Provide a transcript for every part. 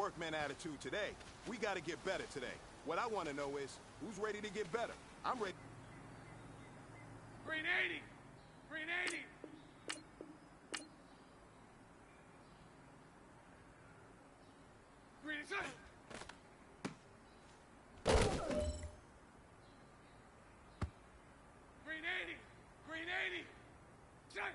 workman attitude today. We got to get better today. What I want to know is, who's ready to get better? I'm ready. Green 80! Green 80! Green is up! Green 80! Green 80! Shut!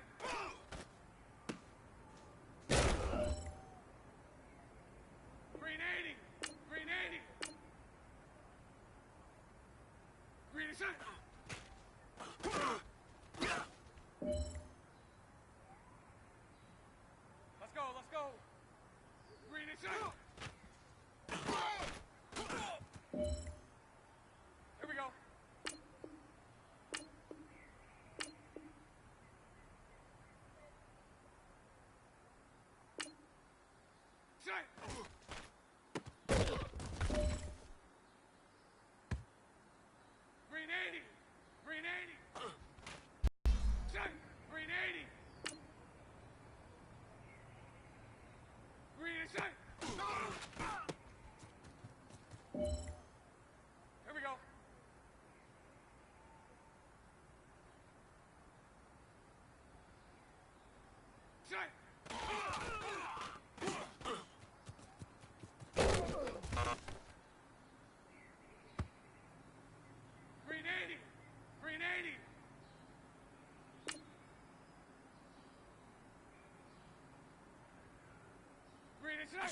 Green 80! Green 80! Green is up! Let's go, let's go! Green is up! Here we go! Shut! Green 80! Green 80! Shut! Green 80! Green is shut! Here we go! Shut! Green 80! Green 80! Green is shut!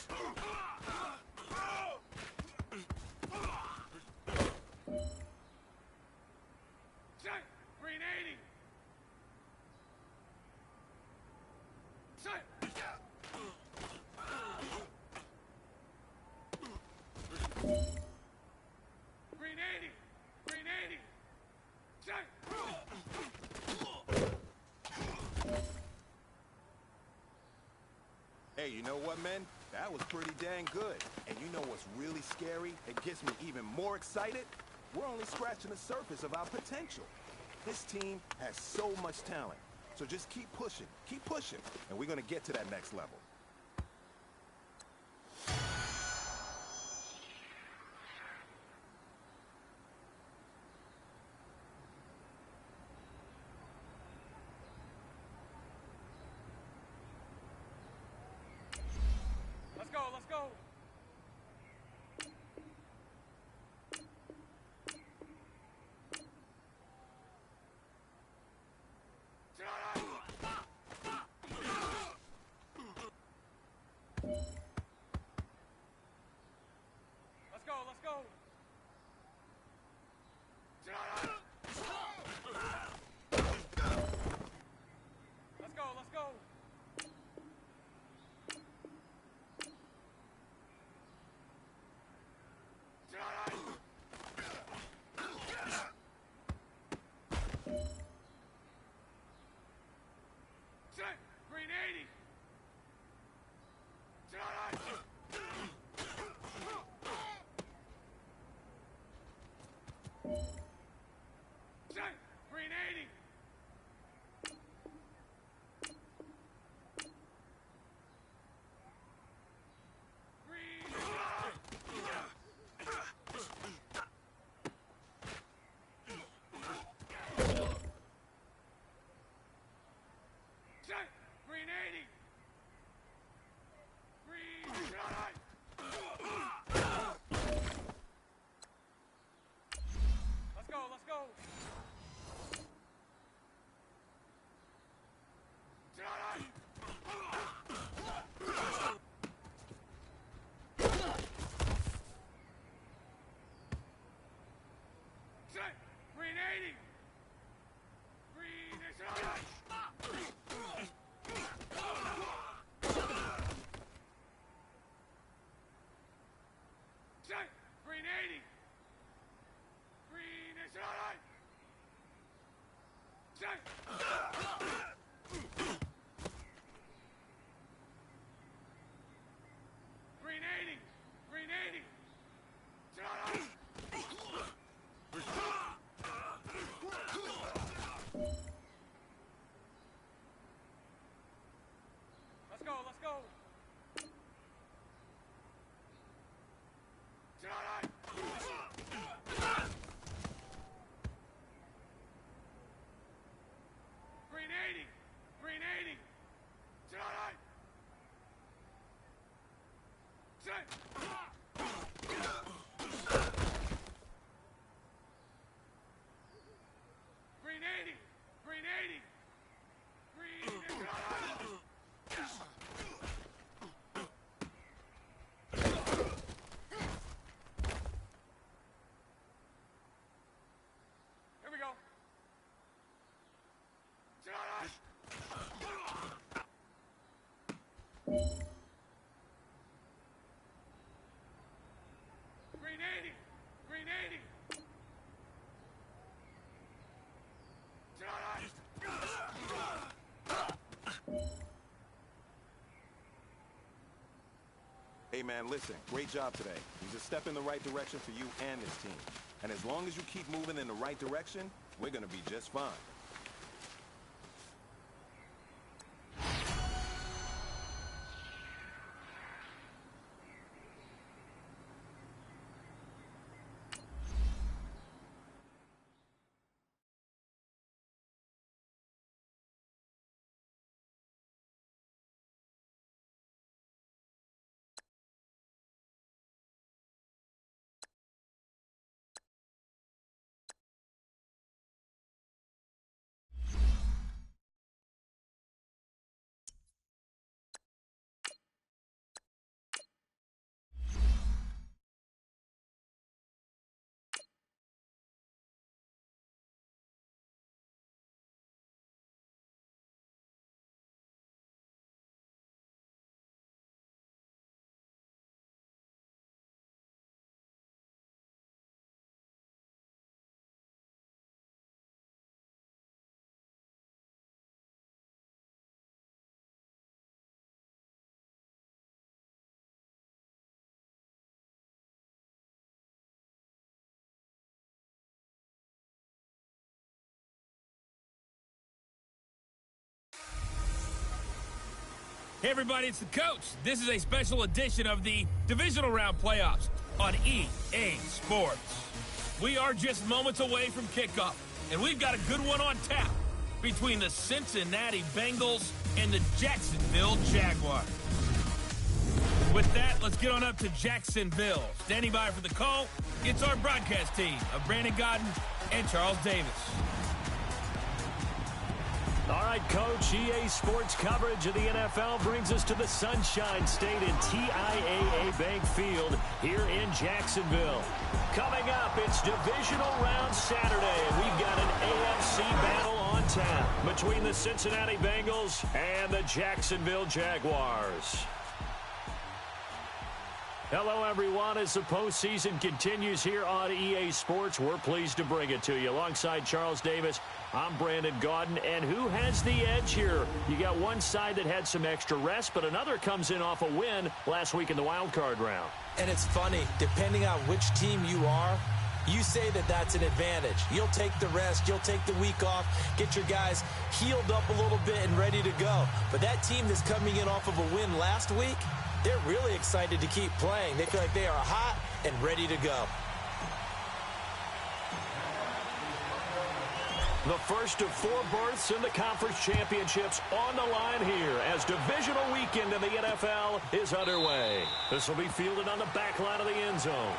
Shut! Green 80! Shut! Green 80! Green 80! Shut! Hey, you know what, men? That was pretty dang good. And you know what's really scary? It gets me even more excited? We're only scratching the surface of our potential. This team has so much talent. So just keep pushing, and we're gonna get to that next level. Let's go, let's go! Green 80! Green 80! Hey, man, listen. Great job today. It was a step in the right direction for you and this team. And as long as you keep moving in the right direction, we're going to be just fine. Hey everybody, it's the coach. This is a special edition of the Divisional Round Playoffs on EA Sports. We are just moments away from kickoff, and we've got a good one on tap between the Cincinnati Bengals and the Jacksonville Jaguars. With that, let's get on up to Jacksonville. Standing by for the call, it's our broadcast team of Brandon Godden and Charles Davis. All right, Coach, EA Sports coverage of the NFL brings us to the Sunshine State in TIAA Bank Field here in Jacksonville. Coming up, it's Divisional Round Saturday, and we've got an AFC battle on tap between the Cincinnati Bengals and the Jacksonville Jaguars. Hello, everyone. As the postseason continues here on EA Sports, we're pleased to bring it to you. Alongside Charles Davis, I'm Brandon Godden. And who has the edge here? You got one side that had some extra rest, but another comes in off a win last week in the wild card round. And it's funny, depending on which team you are, you say that that's an advantage. You'll take the rest, you'll take the week off, get your guys healed up a little bit and ready to go. But that team that's coming in off of a win last week, they're really excited to keep playing. They feel like they are hot and ready to go. The first of 4 berths in the conference championships on the line here as divisional weekend in the NFL is underway. This will be fielded on the back line of the end zone.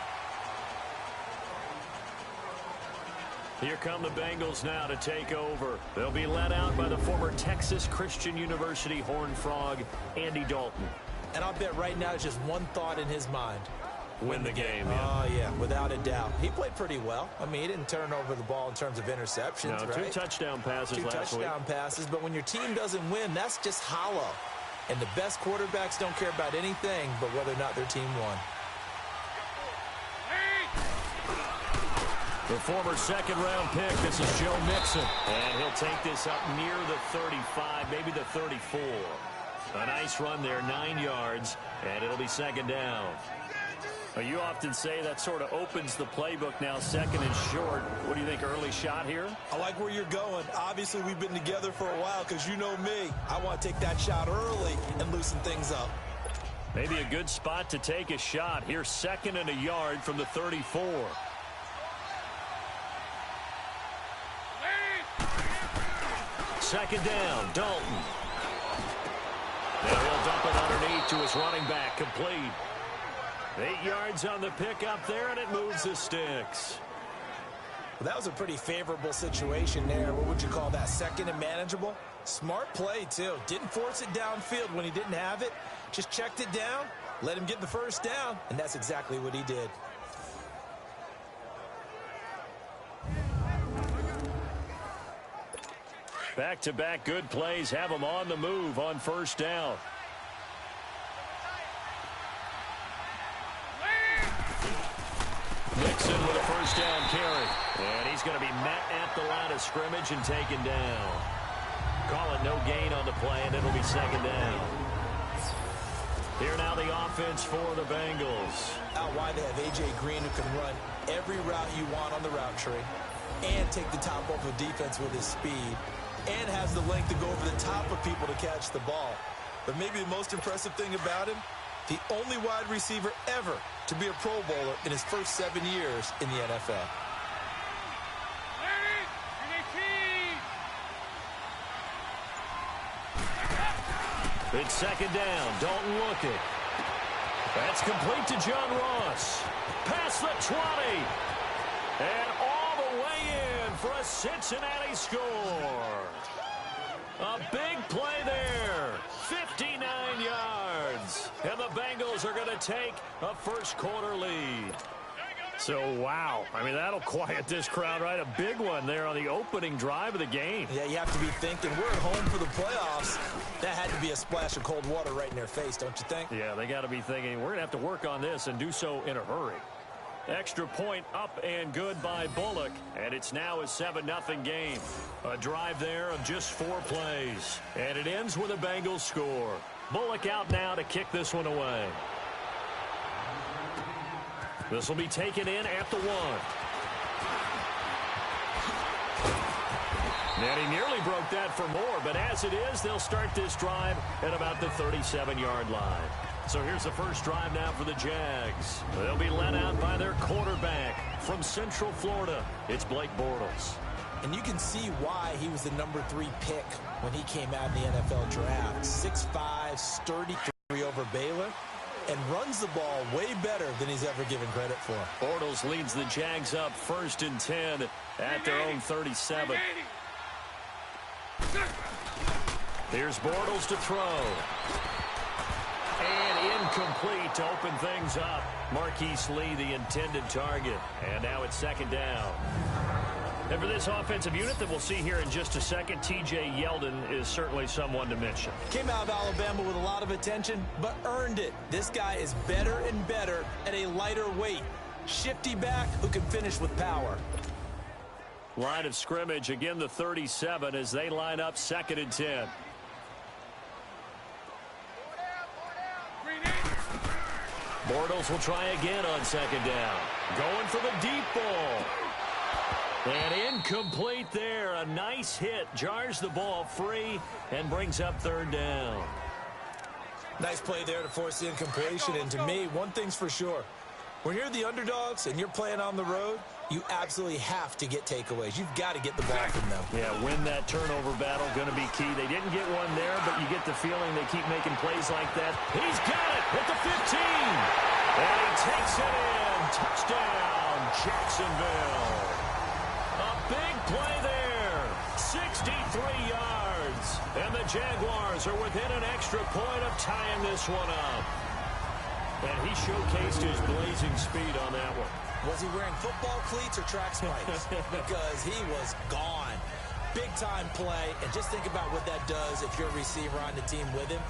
Here come the Bengals now to take over. They'll be led out by the former Texas Christian University Horned Frog, Andy Dalton. And I'll bet right now it's just one thought in his mind. Win the game, yeah. Oh, yeah, without a doubt. He played pretty well. I mean, he didn't turn over the ball in terms of interceptions, no, right? 2 touchdown passes last week. 2 touchdown passes, but when your team doesn't win, that's just hollow. And the best quarterbacks don't care about anything but whether or not their team won. The former second-round pick, this is Joe Mixon. And he'll take this up near the 35, maybe the 34. A nice run there, 9 yards, and it'll be second down. You often say that sort of opens the playbook now, second and short. What do you think, early shot here? I like where you're going. Obviously, we've been together for a while because you know me. I want to take that shot early and loosen things up. Maybe a good spot to take a shot. Here's second and a yard from the 34. Second down, Dalton. Now he'll dump it underneath to his running back, complete. 8 yards on the pickup there, and it moves the sticks. Well, that was a pretty favorable situation there. What would you call that, second and manageable? Smart play, too. Didn't force it downfield when he didn't have it. Just checked it down, let him get the first down, and that's exactly what he did. Back-to-back good plays have him on the move on first down. Mixon with a first down carry. And he's going to be met at the line of scrimmage and taken down. Call it no gain on the play, and it'll be second down. Here now the offense for the Bengals. Out wide they have A.J. Green, who can run every route you want on the route tree and take the top off of defense with his speed and has the length to go over the top of people to catch the ball. But maybe the most impressive thing about him, the only wide receiver ever to be a Pro Bowler in his first 7 years in the NFL. It's second down. Don't look it. That's complete to John Ross. Past the 20. And all the way in for a Cincinnati score. A big play there. 59 yards. And the Bengals are going to take a first quarter lead. So, wow. I mean, that'll quiet this crowd, right? A big one there on the opening drive of the game. Yeah, you have to be thinking, we're at home for the playoffs. That had to be a splash of cold water right in their face, don't you think? Yeah, they got to be thinking, we're going to have to work on this and do so in a hurry. Extra point up and good by Bullock, and it's now a 7-0 game. A drive there of just 4 plays, and it ends with a Bengals score. Bullock out now to kick this one away. This will be taken in at the 1. And he nearly broke that for more, but as it is, they'll start this drive at about the 37-yard line. So here's the first drive now for the Jags. They'll be led out by their quarterback from Central Florida. It's Blake Bortles. And you can see why he was the number 3 pick when he came out in the NFL draft. 6'5", sturdy over Baylor, and runs the ball way better than he's ever given credit for. Bortles leads the Jags up 1st and 10 at their own 37. Here's Bortles to throw. And incomplete to open things up. Marquise Lee, the intended target. And now it's second down. And for this offensive unit that we'll see here in just a second, T.J. Yeldon is certainly someone to mention. Came out of Alabama with a lot of attention, but earned it. This guy is better and better at a lighter weight. Shifty back who can finish with power. Line of scrimmage, again the 37 as they line up 2nd and 10. Bortles will try again on 2nd down. Going for the deep ball. And incomplete there. A nice hit. Jars the ball free and brings up 3rd down. Nice play there to force the incompletion. And to me, one thing's for sure. When you're the underdogs and you're playing on the road, you absolutely have to get takeaways. You've got to get the ball from them. Yeah, win that turnover battle, going to be key. They didn't get one there, but you get the feeling they keep making plays like that. He's got it at the 15. And he takes it in. Touchdown, Jacksonville. A big play there. 63 yards. And the Jaguars are within an extra point of tying this one up. And he showcased his blazing speed on that one. Was he wearing football cleats or track spikes? Because he was gone. Big-time play. And just think about what that does if you're a receiver on the team with him.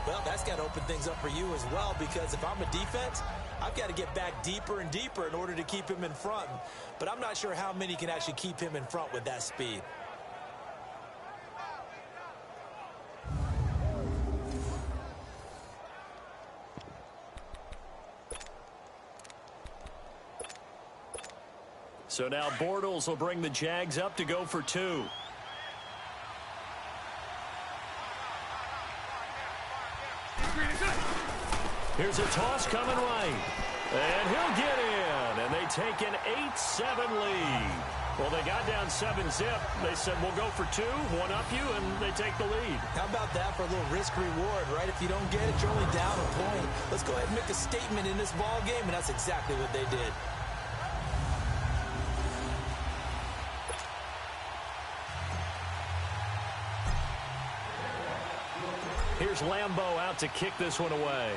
Well, that's got to open things up for you as well, because if I'm a defense, I've got to get back deeper and deeper in order to keep him in front. But I'm not sure how many can actually keep him in front with that speed. So now Bortles will bring the Jags up to go for 2. Here's a toss coming right. And he'll get in. And they take an 8-7 lead. Well, they got down 7-zip. They said, we'll go for 2, one up you, and they take the lead. How about that for a little risk-reward, right? If you don't get it, you're only down a point. Let's go ahead and make a statement in this ball game, and that's exactly what they did. Here's Lambeau out to kick this one away.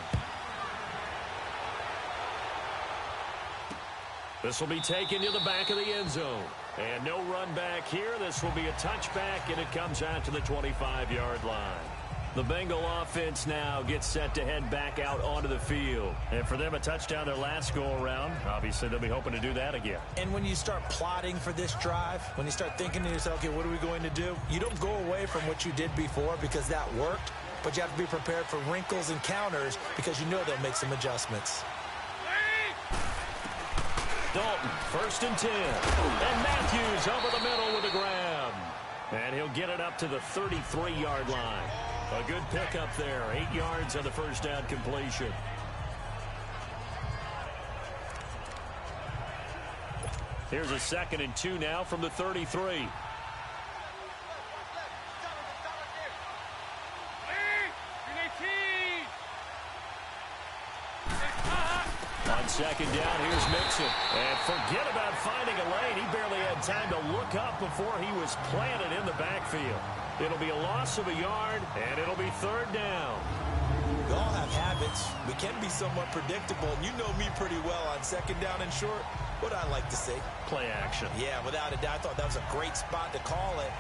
This will be taken to the back of the end zone. And no run back here. This will be a touchback, and it comes out to the 25-yard line. The Bengal offense now gets set to head back out onto the field. And for them, a touchdown their last go-around. Obviously, they'll be hoping to do that again. And when you start plotting for this drive, when you start thinking to yourself, okay, what are we going to do? You don't go away from what you did before because that worked, but you have to be prepared for wrinkles and counters because you know they'll make some adjustments. Dalton, 1st and 10. And Matthews over the middle with a grab. And he'll get it up to the 33-yard line. A good pickup there. 8 yards on the first down completion. Here's a 2nd and 2 now from the 33. On 2nd down, here's Mixon. And forget about finding a lane. He barely had time to look up before he was planted in the backfield. It'll be a loss of a yard, and it'll be 3rd down. We all have habits. We can be somewhat predictable, and you know me pretty well on 2nd down and short. What I like to say? Play action. Yeah, without a doubt. I thought that was a great spot to call it.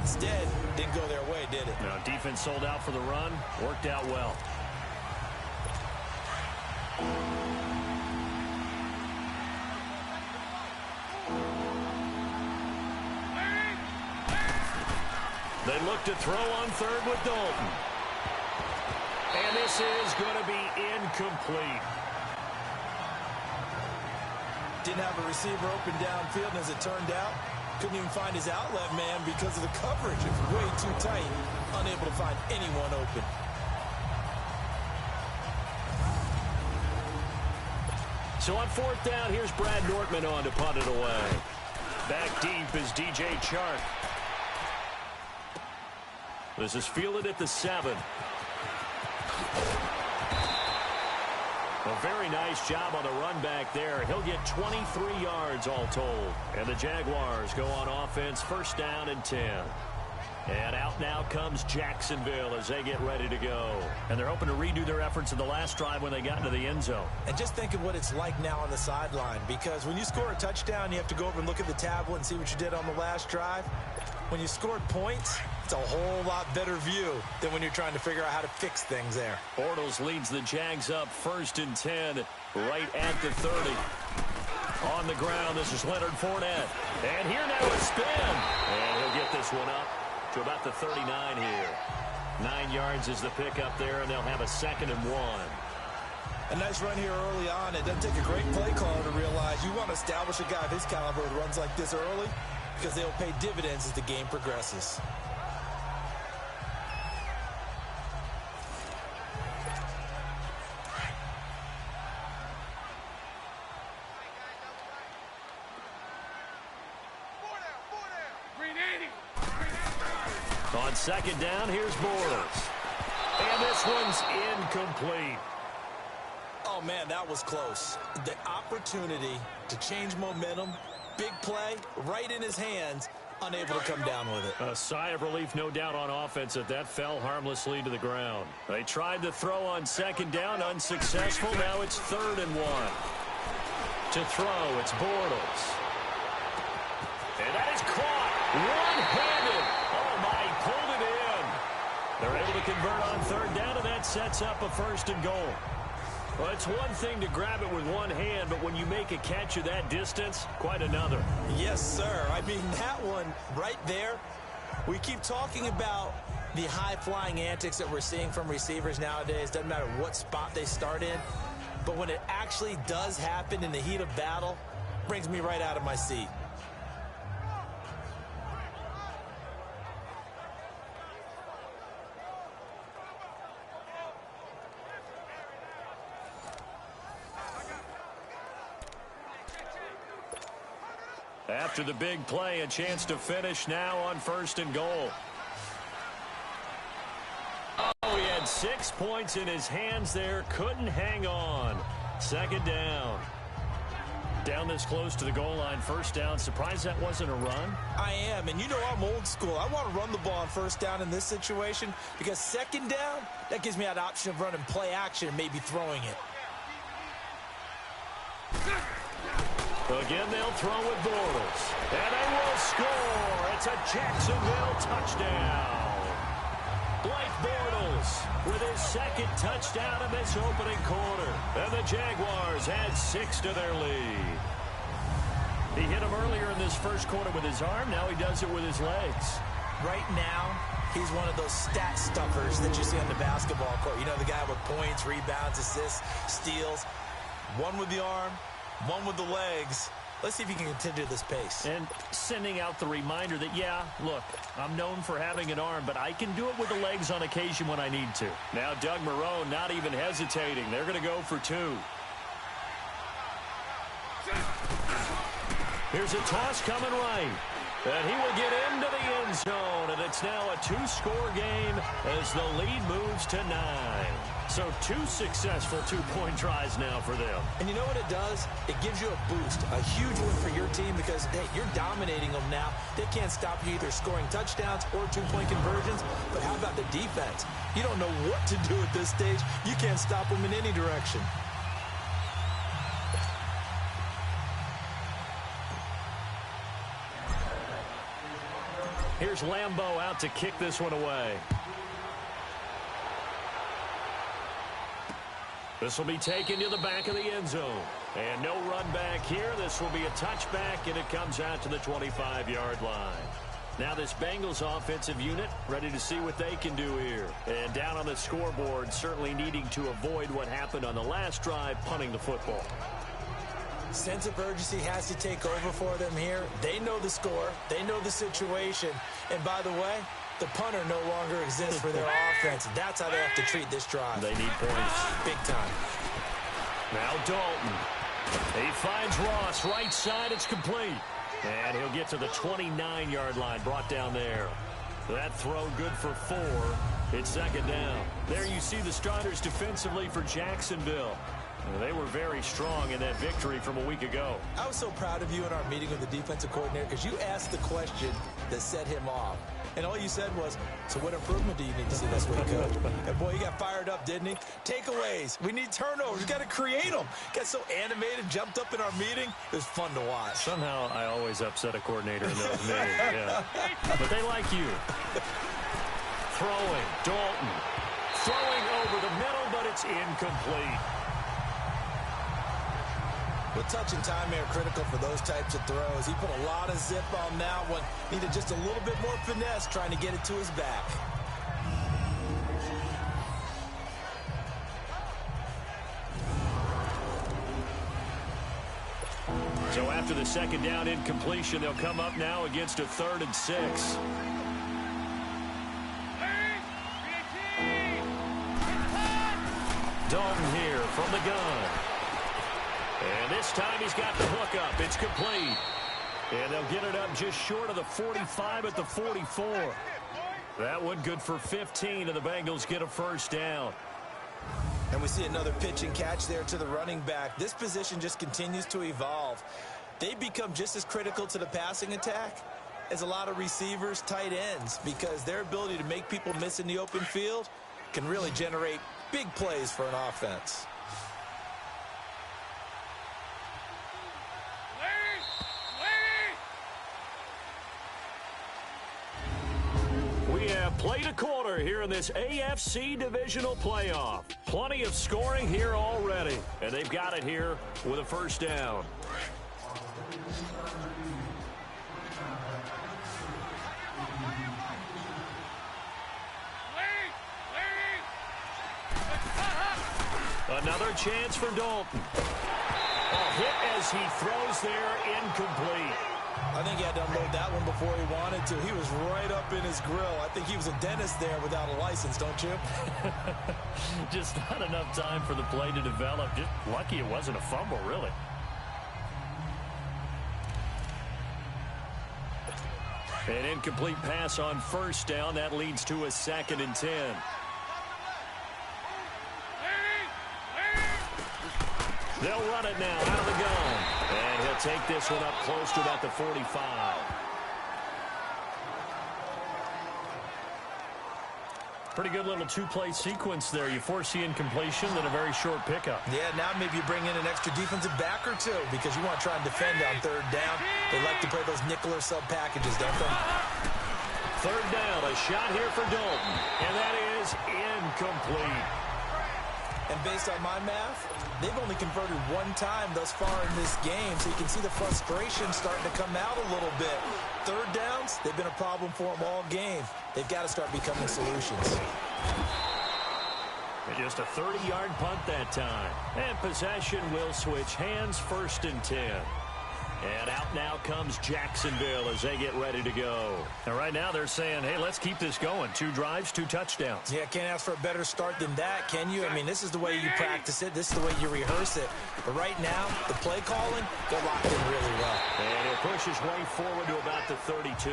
Instead, didn't go their way, did it? No, defense sold out for the run. Worked out well. They look to throw on 3rd with Dalton. And this is going to be incomplete. Didn't have a receiver open downfield, and as it turned out, couldn't even find his outlet man because of the coverage. It's way too tight, unable to find anyone open. So on 4th down, here's Brad Nortman on to punt it away. Back deep is DJ Chark. This is fielded at the 7. A very nice job on the run back there. He'll get 23 yards all told. And the Jaguars go on offense, 1st down and 10. And out now comes Jacksonville as they get ready to go. And they're hoping to redo their efforts in the last drive when they got into the end zone. And just think of what it's like now on the sideline, because when you score a touchdown, you have to go over and look at the tablet and see what you did on the last drive. When you scored points, it's a whole lot better view than when you're trying to figure out how to fix things there. Bortles leads the Jags up 1st and 10 right at the 30. On the ground, this is Leonard Fournette. And here now a spin. And he'll get this one up to about the 39 here. 9 yards is the pickup there, and they'll have a 2nd and 1. A nice run here early on. It doesn't take a great play caller to realize you want to establish a guy of his caliber who runs like this early, because they'll pay dividends as the game progresses. On 2nd down, here's Bortles. And this one's incomplete. Oh, man, that was close. The opportunity to change momentum, big play, right in his hands, unable to come down with it. A sigh of relief, no doubt, on offense that fell harmlessly to the ground. They tried to throw on 2nd down, unsuccessful. Now it's 3rd and 1. To throw, it's Bortles. And that is caught one-handed. Oh, my, he pulled it in. They're able to convert on 3rd down, and that sets up a 1st and goal. Well, it's one thing to grab it with one hand, but when you make a catch of that distance, quite another. Yes, sir. I mean, that one right there, we keep talking about the high-flying antics that we're seeing from receivers nowadays. Doesn't matter what spot they start in. But when it actually does happen in the heat of battle, it brings me right out of my seat. After the big play, a chance to finish now on 1st and goal. Oh, he had 6 points in his hands there. Couldn't hang on. 2nd down. Down this close to the goal line. 1st down. Surprised that wasn't a run? I am, and you know I'm old school. I want to run the ball on 1st down in this situation because 2nd down, that gives me that option of running play action and maybe throwing it. Again, they'll throw with Bortles. And they will score. It's a Jacksonville touchdown. Blake Bortles Thomas with his second touchdown of this opening quarter. And the Jaguars add 6 to their lead. He hit him earlier in this first quarter with his arm. Now he does it with his legs. Right now, he's one of those stat stuffers that you see on the basketball court. You know, the guy with points, rebounds, assists, steals. One with the arm, one with the legs. Let's see if he can continue this pace. And sending out the reminder that, yeah, look, I'm known for having an arm, but I can do it with the legs on occasion when I need to. Now Doug Marrone not even hesitating. They're going to go for 2. Here's a toss coming right. And he will get into the end zone. And it's now a 2-score game as the lead moves to 9. So 2 successful 2-point tries now for them. And you know what it does? It gives you a boost, a huge win for your team because, hey, you're dominating them now. They can't stop you either scoring touchdowns or 2-point conversions. But how about the defense? You don't know what to do at this stage. You can't stop them in any direction. Here's Lambeau out to kick this one away. This will be taken to the back of the end zone. And no run back here. This will be a touchback, and it comes out to the 25-yard line. Now this Bengals offensive unit ready to see what they can do here. And down on the scoreboard, certainly needing to avoid what happened on the last drive, punting the football. Sense of urgency has to take over for them here. They know the score. They know the situation. And by the way, the punter no longer exists for their offense. That's how they have to treat this drive. They need points. Big time. Now Dalton. He finds Ross right side. It's complete. And he'll get to the 29-yard line, brought down there. That throw good for 4. It's second down. There you see the starters defensively for Jacksonville. They were very strong in that victory from a week ago. I was so proud of you in our meeting with the defensive coordinator because you asked the question that set him off. And all you said was, so what improvement do you need to see this week, Coach? And boy, he got fired up, didn't he? Takeaways. We need turnovers. We got to create them. Got so animated, jumped up in our meeting. It was fun to watch. Somehow I always upset a coordinator in those meetings. Yeah. But they like you. Throwing. Dalton. Throwing over the middle, but it's incomplete. Well, touch and time are critical for those types of throws. He put a lot of zip on that one. Needed just a little bit more finesse trying to get it to his back. So after the second down incompletion, they'll come up now against a 3rd and 6. Dalton here from the gun. And this time he's got the hook up. It's complete. And they'll get it up just short of the 45 at the 44. That one good for 15, and the Bengals get a first down. And we see another pitch and catch there to the running back. This position just continues to evolve. They become just as critical to the passing attack as a lot of receivers, tight ends, because their ability to make people miss in the open field can really generate big plays for an offense. Played a quarter here in this AFC divisional playoff. Plenty of scoring here already, and they've got it here with a first down. Another chance for Dalton. A hit as he throws there, incomplete. I think he had to unload that one before he wanted to. He was right up in his grill. I think he was a dentist there without a license, don't you? Just not enough time for the play to develop. Just lucky it wasn't a fumble, really. An incomplete pass on first down. That leads to a 2nd and 10. They'll run it now out of the gun. And he'll take this one up close to about the 45. Pretty good little 2-play sequence there. You force the incompletion, then a very short pickup. Yeah, now maybe you bring in an extra defensive back or 2 because you want to try and defend on 3rd down. They like to play those nickel or sub packages, don't they? 3rd down, a shot here for Dalton. And that is is incomplete. And based on my math, they've only converted one time thus far in this game, so you can see the frustration starting to come out a little bit. Third downs, they've been a problem for them all game. They've got to start becoming solutions. And just a 30-yard punt that time. And possession will switch hands, 1st and 10. And out now comes Jacksonville as they get ready to go. And right now they're saying, hey, let's keep this going. 2 drives, 2 touchdowns. Yeah, can't ask for a better start than that, can you? I mean, this is the way you practice it. This is the way you rehearse it. But right now, the play calling, they're locked in really well. And he'll push his way forward to about the 32.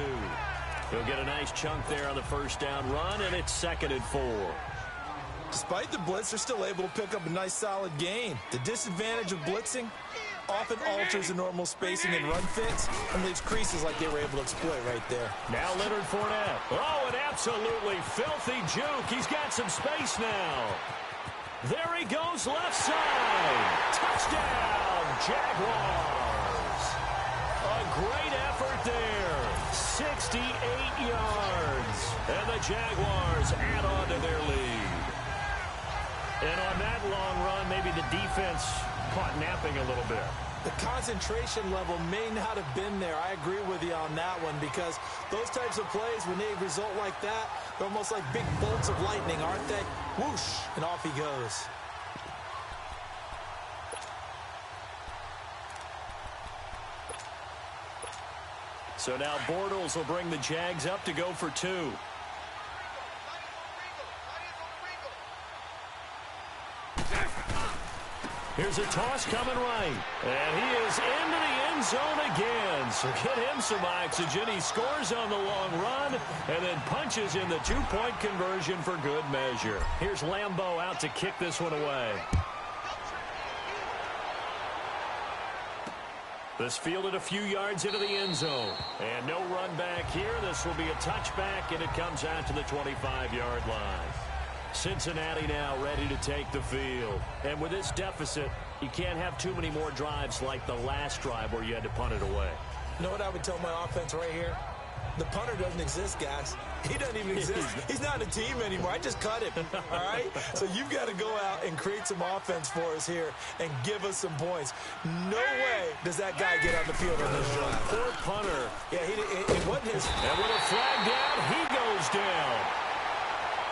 He'll get a nice chunk there on the 1st down run, and it's 2nd and 4. Despite the blitz, they're still able to pick up a nice, solid gain. The disadvantage of blitzing often alters the normal spacing and run fits and leaves creases like they were able to exploit right there. Now Leonard Fournette. Oh, an absolutely filthy juke. He's got some space now. There he goes, left side. Touchdown, Jaguars. A great effort there. 68 yards. And the Jaguars add on to their lead. And on that long run, maybe the defense caught napping a little bit. The concentration level may not have been there. I agree with you on that one because those types of plays, when they result like that, they're almost like big bolts of lightning, aren't they? Whoosh, and off he goes. So now Bortles will bring the Jags up to go for 2. Here's a toss coming right. And he is into the end zone again. So get him some oxygen. He scores on the long run and then punches in the 2-point conversion for good measure. Here's Lambeau out to kick this one away. This fielded a few yards into the end zone. And no run back here. This will be a touchback, and it comes out to the 25-yard line. Cincinnati now ready to take the field. And with this deficit, you can't have too many more drives like the last drive where you had to punt it away. You know what I would tell my offense right here? The punter doesn't exist, guys. He doesn't even exist. He's not a team anymore. I just cut him, all right? So you've got to go out and create some offense for us here and give us some points. No way does that guy get on the field on this drive. Poor punter. Yeah, it wasn't his. And with a flag down, he goes down.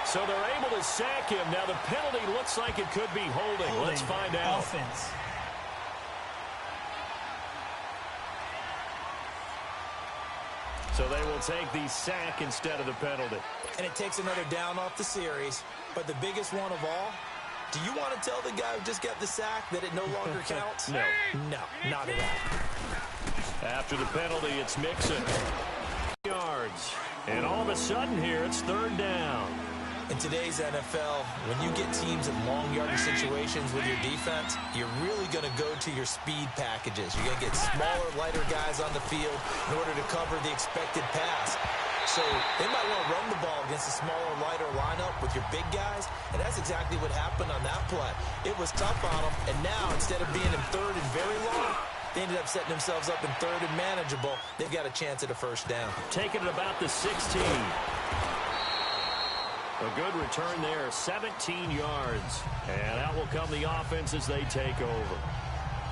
So they're able to sack him. Now the penalty looks like it could be holding. Let's find out. Offense. So they will take the sack instead of the penalty. And it takes another down off the series. But the biggest one of all, do you want to tell the guy who just got the sack that it no longer counts? No. No, not at all. After the penalty, it's Mixon. Yards. And all of a sudden here, it's 3rd down. In today's NFL, when you get teams in long yardage situations with your defense, you're really going to go to your speed packages. You're going to get smaller, lighter guys on the field in order to cover the expected pass. So they might want to run the ball against a smaller, lighter lineup with your big guys, and that's exactly what happened on that play. It was tough on them, and now instead of being in 3rd and very long, they ended up setting themselves up in 3rd and manageable. They've got a chance at a 1st down. Taking it about the 16. A good return there, 17 yards. And out will come the offense as they take over.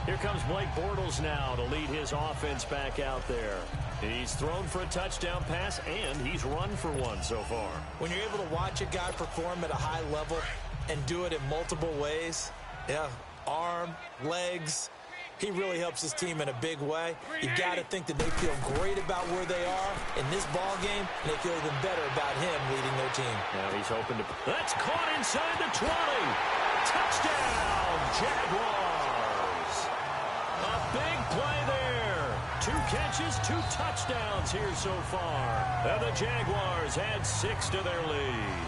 Here comes Blake Bortles now to lead his offense back out there. He's thrown for a touchdown pass, and he's run for one so far. When you're able to watch a guy perform at a high level and do it in multiple ways, arm, legs, he really helps his team in a big way. You've got to think that they feel great about where they are in this ball game, and they feel even better about him leading their team. Now he's hoping to... That's caught inside the 20. Touchdown, Jaguars. A big play there. 2 catches, 2 touchdowns here so far. And the Jaguars add 6 to their lead.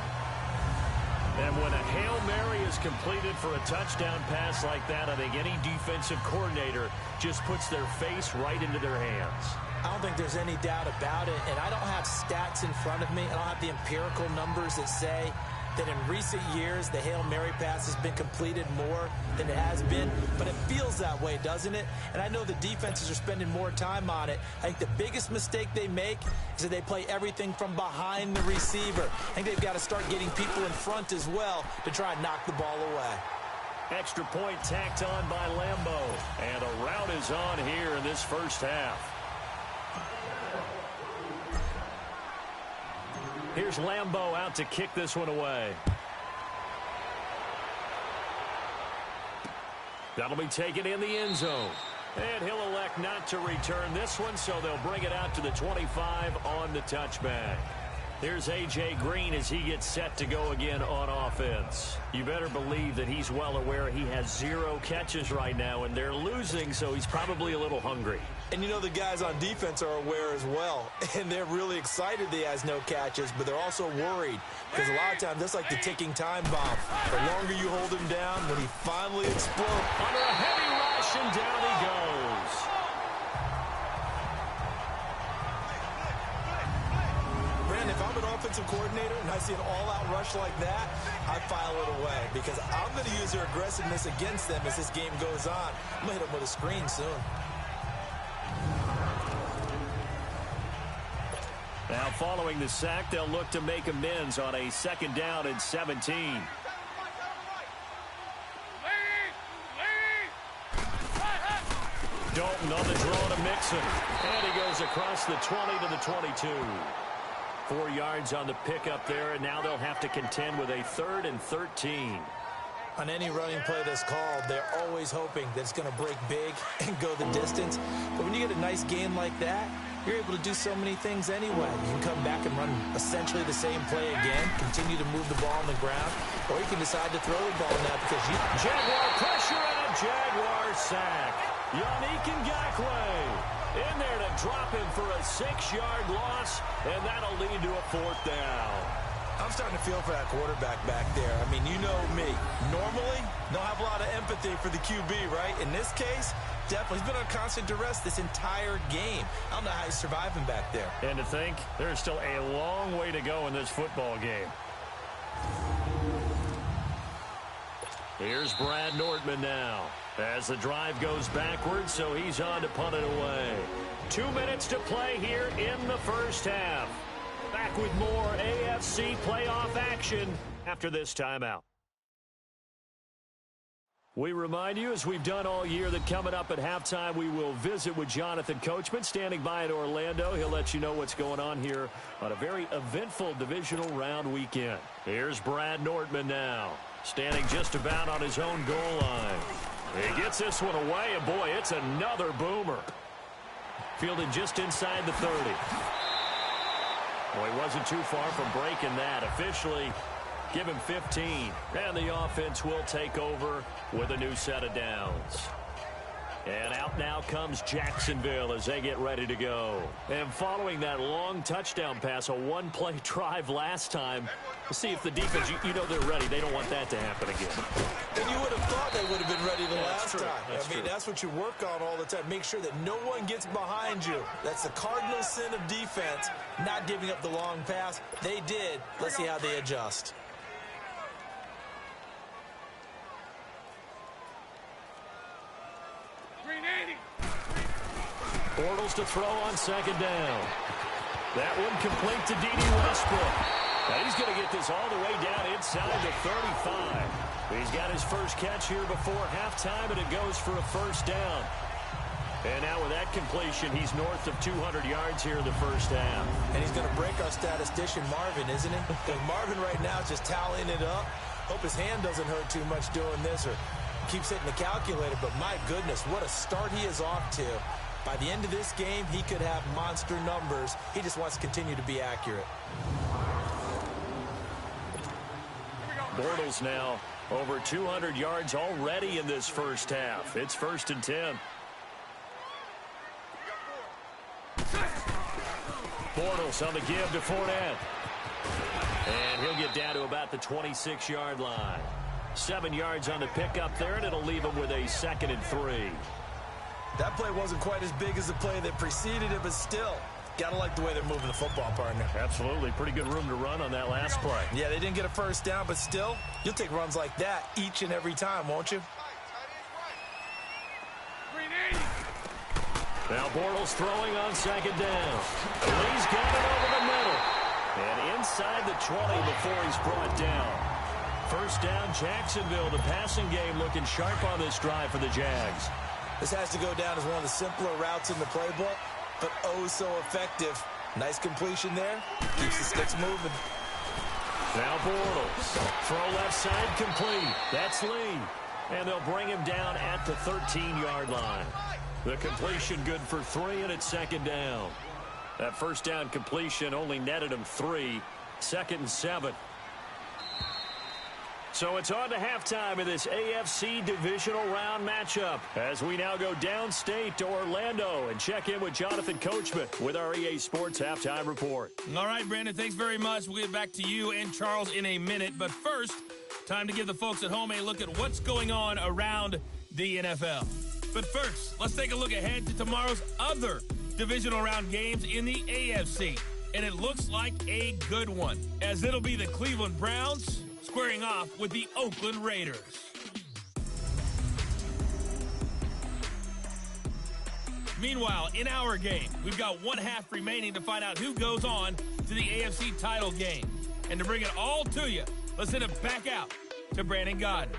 And when a Hail Mary is completed for a touchdown pass like that, I think any defensive coordinator just puts their face right into their hands. I don't think there's any doubt about it, and I don't have stats in front of me. I don't have the empirical numbers that say that in recent years, the Hail Mary pass has been completed more than it has been, but it feels that way, doesn't it? And I know the defenses are spending more time on it. I think the biggest mistake they make is that they play everything from behind the receiver. I think they've got to start getting people in front as well to try and knock the ball away. Extra point tacked on by Lambo. And a rout is on here in this first half. Here's Lambo out to kick this one away. That'll be taken in the end zone. And he'll elect not to return this one, so they'll bring it out to the 25 on the touchback. Here's A.J. Green as he gets set to go again on offense. You better believe that he's well aware he has 0 catches right now, and they're losing, so he's probably a little hungry. And you know the guys on defense are aware as well, and they're really excited that he has no catches, but they're also worried because a lot of times that's like the ticking time bomb. The longer you hold him down, when he finally explodes. Under a heavy rush, and down he goes. Brandon, if I'm an offensive coordinator and I see an all-out rush like that, I file it away because I'm going to use their aggressiveness against them as this game goes on. I'm going to hit them with a screen soon. Now following the sack, they'll look to make amends on a 2nd down and 17. Dalton on the draw to Mixon. And he goes across the 20 to the 22. 4 yards on the pickup there, and now they'll have to contend with a 3rd and 13. On any running play that's called, they're always hoping that it's going to break big and go the distance. But when you get a nice game like that, you're able to do so many things anyway. You can come back and run essentially the same play again, continue to move the ball on the ground, or you can decide to throw the ball now because you... Jaguar pressure and a Jaguar sack. Yannick Ngakoue in there to drop him for a 6-yard loss, and that'll lead to a 4th down. I'm starting to feel for that quarterback back there. I mean, you know me. Normally, don't have a lot of empathy for the QB, right? In this case, definitely. He's been on constant duress this entire game. I don't know how he's surviving back there. And to think, there's still a long way to go in this football game. Here's Brad Nordman now as the drive goes backwards, so he's on to punt it away. 2 minutes to play here in the first half. Back with more AFC playoff action after this timeout. We remind you, as we've done all year, that coming up at halftime, we will visit with Jonathan Coachman, standing by in Orlando. He'll let you know what's going on here on a very eventful divisional round weekend. Here's Brad Nordman now, standing just about on his own goal line. He gets this one away, and boy, it's another boomer. Fielded just inside the 30. Well, he wasn't too far from breaking that. Officially, give him 15. And the offense will take over with a new set of downs. And out now comes Jacksonville as they get ready to go. And following that long touchdown pass, a one-play drive last time, we'll see if the defense, you know they're ready. They don't want that to happen again. And you would have thought they would have been ready the last time. That's what you work on all the time. Make sure that no one gets behind you. That's the cardinal sin of defense, not giving up the long pass. They did. Let's see how they adjust. Bortles to throw on 2nd down. That one complete to D.D. Westbrook. Now he's going to get this all the way down inside the 35. He's got his first catch here before halftime, and it goes for a 1st down. And now with that completion, he's north of 200 yards here in the first half. And he's going to break our statistician, Marvin, isn't he? Because Marvin right now is just tallying it up. Hope his hand doesn't hurt too much doing this or keeps hitting the calculator. But my goodness, what a start he is off to. By the end of this game, he could have monster numbers. He just wants to continue to be accurate. Bortles now over 200 yards already in this first half. It's 1st and 10. Bortles on the give to Fournette. And he'll get down to about the 26-yard line. 7 yards on the pickup there, and it'll leave him with a 2nd and 3. That play wasn't quite as big as the play that preceded it, but still, Gotta like the way they're moving the football, partner. Absolutely. Pretty good room to run on that last play. Yeah, they didn't get a first down, but still, you'll take runs like that each and every time, won't you? 380. Now Bortles throwing on second down. Lee's got it over the middle. And inside the 20 before he's brought down. First down, Jacksonville. The passing game looking sharp on this drive for the Jags. This has to go down as one of the simpler routes in the playbook, but oh so effective. Nice completion there. Keeps the sticks moving. Now Bortles. Throw left side complete. That's Lee. And they'll bring him down at the 13-yard line. The completion good for 3, and it's second down. That first down completion only netted him 3. 2nd and 7. So it's on to halftime in this AFC divisional round matchup as we now go downstate to Orlando and check in with Jonathan Coachman with our EA Sports Halftime Report. All right, Brandon, thanks very much. We'll get back to you and Charles in a minute. But first, time to give the folks at home a look at what's going on around the NFL. But first, let's take a look ahead to tomorrow's other divisional round games in the AFC. And it looks like a good one, as it'll be the Cleveland Browns squaring off with the Oakland Raiders. Meanwhile, in our game, we've got 1 half remaining to find out who goes on to the AFC title game. And to bring it all to you, let's send it back out to Brandon Godden.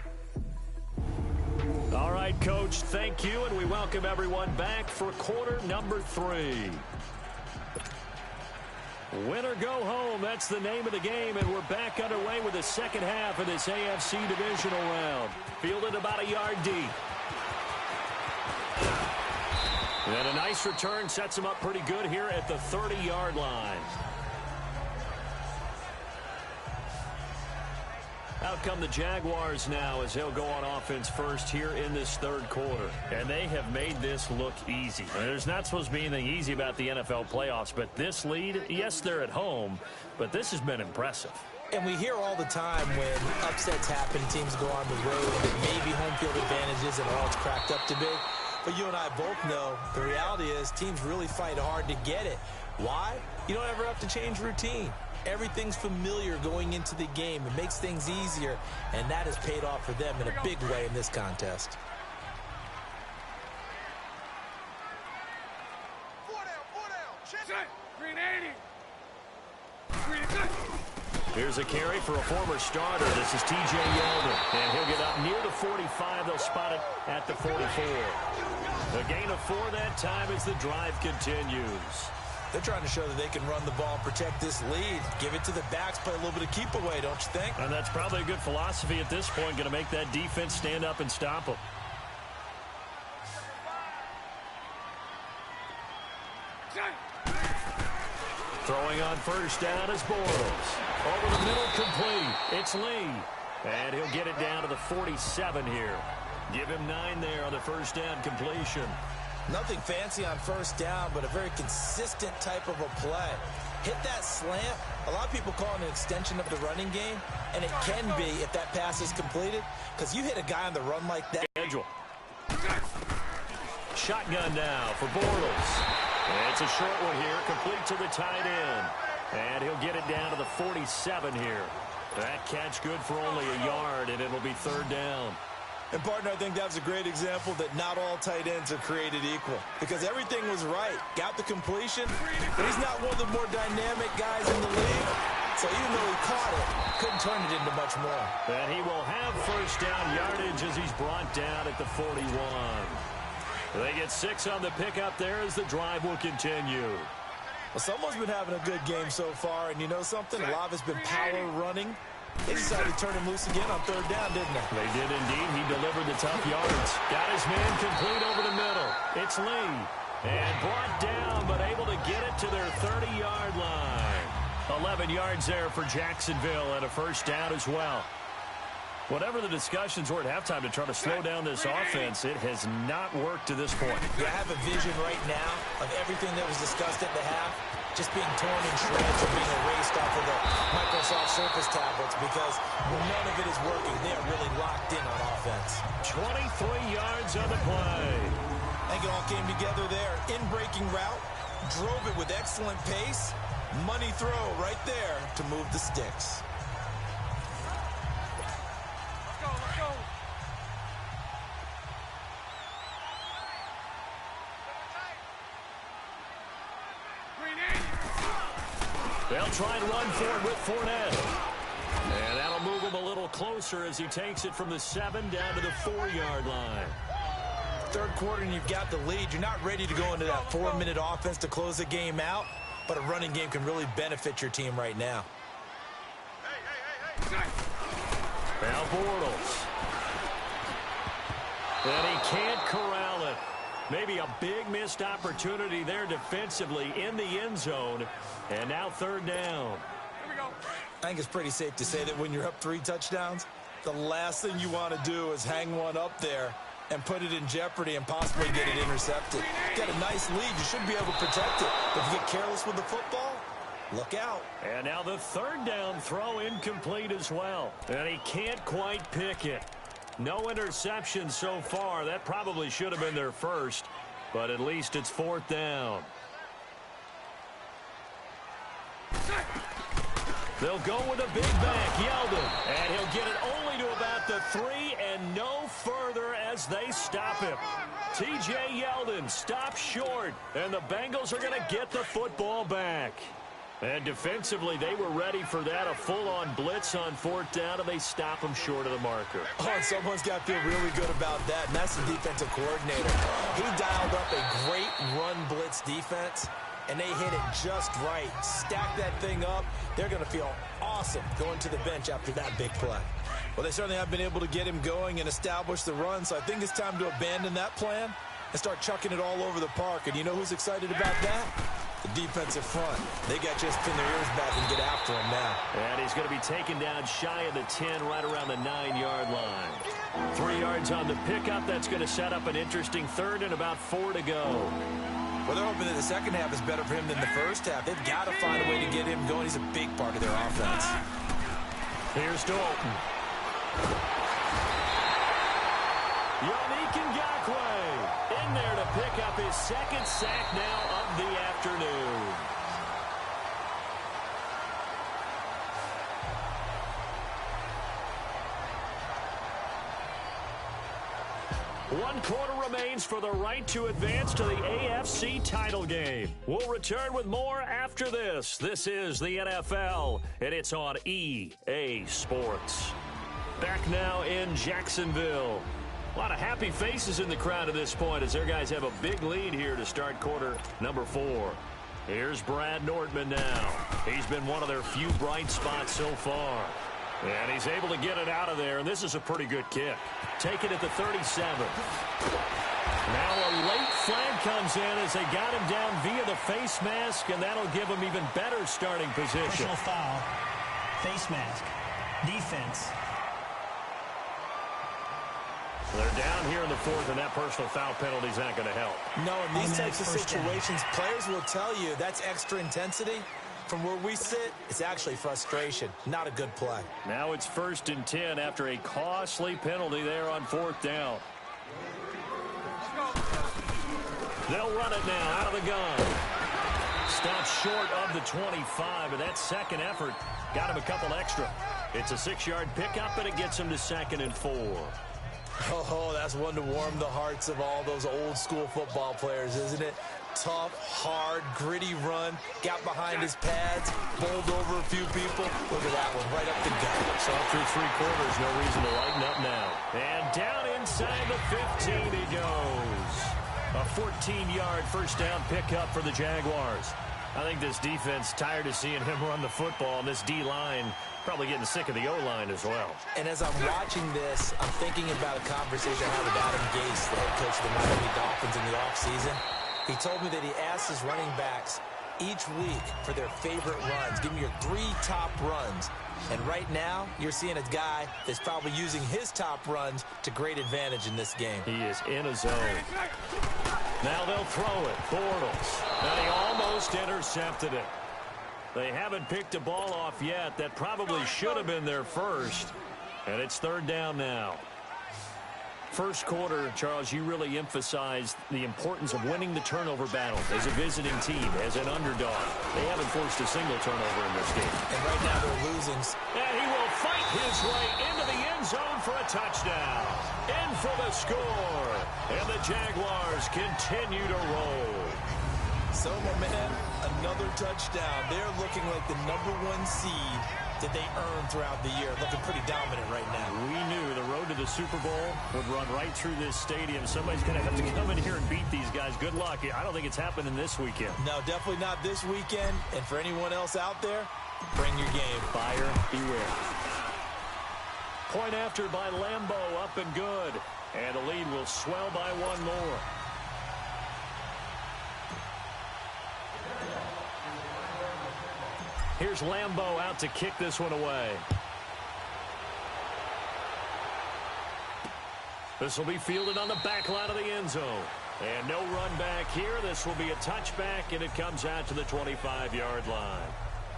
All right, Coach, thank you, and we welcome everyone back for quarter number 3. Win or go home, that's the name of the game, and we're back underway with the second half of this AFC divisional round. Fielded about a yard deep. And a nice return sets him up pretty good here at the 30-yard line. Out come the Jaguars now as they'll go on offense first here in this third quarter. And they have made this look easy. There's not supposed to be anything easy about the NFL playoffs, but this lead, yes, they're at home, but this has been impressive. And we hear all the time when upsets happen, teams go on the road, maybe home field advantages and all it's cracked up to be. But you and I both know the reality is teams really fight hard to get it. Why? You don't ever have to change routine. Everything's familiar going into the game. It makes things easier, and that has paid off for them in a big way in this contest. 4 down. Check. 380. 380. Here's a carry for a former starter. This is T.J. Yeldon, and he'll get up near the 45. They'll spot it at the 44. A gain of 4 that time as the drive continues. They're trying to show that they can run the ball and protect this lead. Give it to the backs, play a little bit of keep away, don't you think? And that's probably a good philosophy at this point, going to make that defense stand up and stop them. Throwing on first down is Bortles. Over the middle, complete. It's Lee. And he'll get it down to the 47 here. Give him 9 there on the first down completion. Nothing fancy on first down, but a very consistent type of a play. Hit that slant. A lot of people call it an extension of the running game, and it can be if that pass is completed, because you hit a guy on the run like that. Schedule. Shotgun now for Bortles. And it's a short one here, complete to the tight end. And he'll get it down to the 47 here. That catch good for only a yard, and it'll be third down. And, partner, I think that was a great example that not all tight ends are created equal. Because everything was right. Got the completion, but he's not one of the more dynamic guys in the league. So even though he caught it, couldn't turn it into much more. And he will have first down yardage as he's brought down at the 41. They get 6 on the pickup there as the drive will continue. Well, someone's been having a good game so far, and you know something? A lot of it's been power running. They decided to turn him loose again on third down, didn't they? They did indeed. He delivered the tough yards. Got his man complete over the middle. It's Lee. And brought down, but able to get it to their 30-yard line. 11 yards there for Jacksonville and a first down as well. Whatever the discussions were at halftime to try to slow down this offense, it has not worked to this point. Yeah, I have a vision right now of everything that was discussed at the half just being torn in shreds or being erased off of the Microsoft Surface tablets because none of it is working. They are really locked in on offense. 23 yards on the play. I think it all came together there. In-breaking route, Drove it with excellent pace. Money throw right there to move the sticks. Let's go, let's go. They'll try and run for it with Fournette. And that'll move him a little closer as he takes it from the 7 down to the 4-yard line. Third quarter and you've got the lead. You're not ready to go into that 4-minute offense to close the game out, but a running game can really benefit your team right now. Now Bortles. And he can't corral it. Maybe a big missed opportunity there defensively in the end zone. And now third down. Here we go. I think it's pretty safe to say that when you're up 3 touchdowns, the last thing you want to do is hang one up there and put it in jeopardy and possibly get it intercepted. Get a nice lead, you should be able to protect it. But if you get careless with the football, look out. And now the third down throw incomplete as well. And he can't quite pick it. No interceptions so far. That probably should have been their first, but at least it's fourth down. They'll go with a big back, Yeldon, and he'll get it only to about the 3 and no further as they stop him. T.J. Yeldon stops short, and the Bengals are going to get the football back. And defensively, they were ready for that, a full-on blitz on fourth down, and they stop him short of the marker. Oh, and someone's got to feel really good about that, and that's the defensive coordinator. He dialed up a great run blitz defense, and they hit it just right. Stack that thing up. They're going to feel awesome going to the bench after that big play. Well, they certainly have been able to get him going and establish the run, so I think it's time to abandon that plan and start chucking it all over the park. And you know who's excited about that? The defensive front. They got just pin their ears back and get after him now. And he's going to be taken down shy of the 10, right around the 9-yard line. 3 yards on the pickup. That's going to set up an interesting third and about 4 to go. Well, they're hoping that the second half is better for him than the first half. They've got to find a way to get him going. He's a big part of their offense. Here's Dalton. Yannick Ngakoue in there to pick up his second sack now of the afternoon. One quarter remains for the right to advance to the AFC title game. We'll return with more after this. This is the NFL, and it's on EA Sports. Back now in Jacksonville. A lot of happy faces in the crowd at this point as their guys have a big lead here to start quarter number 4. Here's Brad Nordman now. He's been one of their few bright spots so far. And he's able to get it out of there, and this is a pretty good kick. Take it at the 37. Now a late flag comes in as they got him down via the face mask, and that'll give him even better starting position. Personal foul, face mask, defense. They're down here in the 4th, and that personal foul penalty is not going to help. No, in these types of situations, players will tell you that's extra intensity. From where we sit, it's actually frustration. Not a good play. Now it's 1st and 10 after a costly penalty there on 4th down. They'll run it now out of the gun. Stops short of the 25, and that second effort got him a couple extra. It's a 6-yard pickup, and it gets him to 2nd and 4. Oh, that's one to warm the hearts of all those old school football players, isn't it? Tough, hard, gritty run. Got behind his pads, bowled over a few people. Look at that one, right up the gut. So through 3 quarters, no reason to lighten up now. And down inside the 15 he goes. A 14-yard first down pickup for the Jaguars. I think this defense tired of seeing him run the football, and this D-line probably getting sick of the O-line as well. And as I'm watching this, I'm thinking about a conversation I had with Adam Gase, the head coach of the Miami Dolphins in the offseason. He told me that he asked his running backs each week for their favorite runs. Give me your 3 top runs. And right now, you're seeing a guy that's probably using his top runs to great advantage in this game. He is in a zone. Now they'll throw it. Bortles. And he almost intercepted it. They haven't picked a ball off yet. That probably should have been their first. And it's 3rd down now. First quarter, Charles, you really emphasized the importance of winning the turnover battle as a visiting team, as an underdog. They haven't forced a single turnover in this game. And right now they're losing. And he will fight his way into the end zone for a touchdown. In for the score. And the Jaguars continue to roll. So, my man, another touchdown. They're looking like the #1 seed that they earned throughout the year. Looking pretty dominant right now. We knew the road to the Super Bowl would run right through this stadium. Somebody's going to have to come in here and beat these guys. Good luck. I don't think it's happening this weekend. No, definitely not this weekend. And for anyone else out there, bring your game. Buyer beware. Point after by Lambo, up and good. And the lead will swell by one more. Here's Lambo out to kick this one away. This will be fielded on the back line of the end zone. And no run back here. This will be a touchback, and it comes out to the 25-yard line.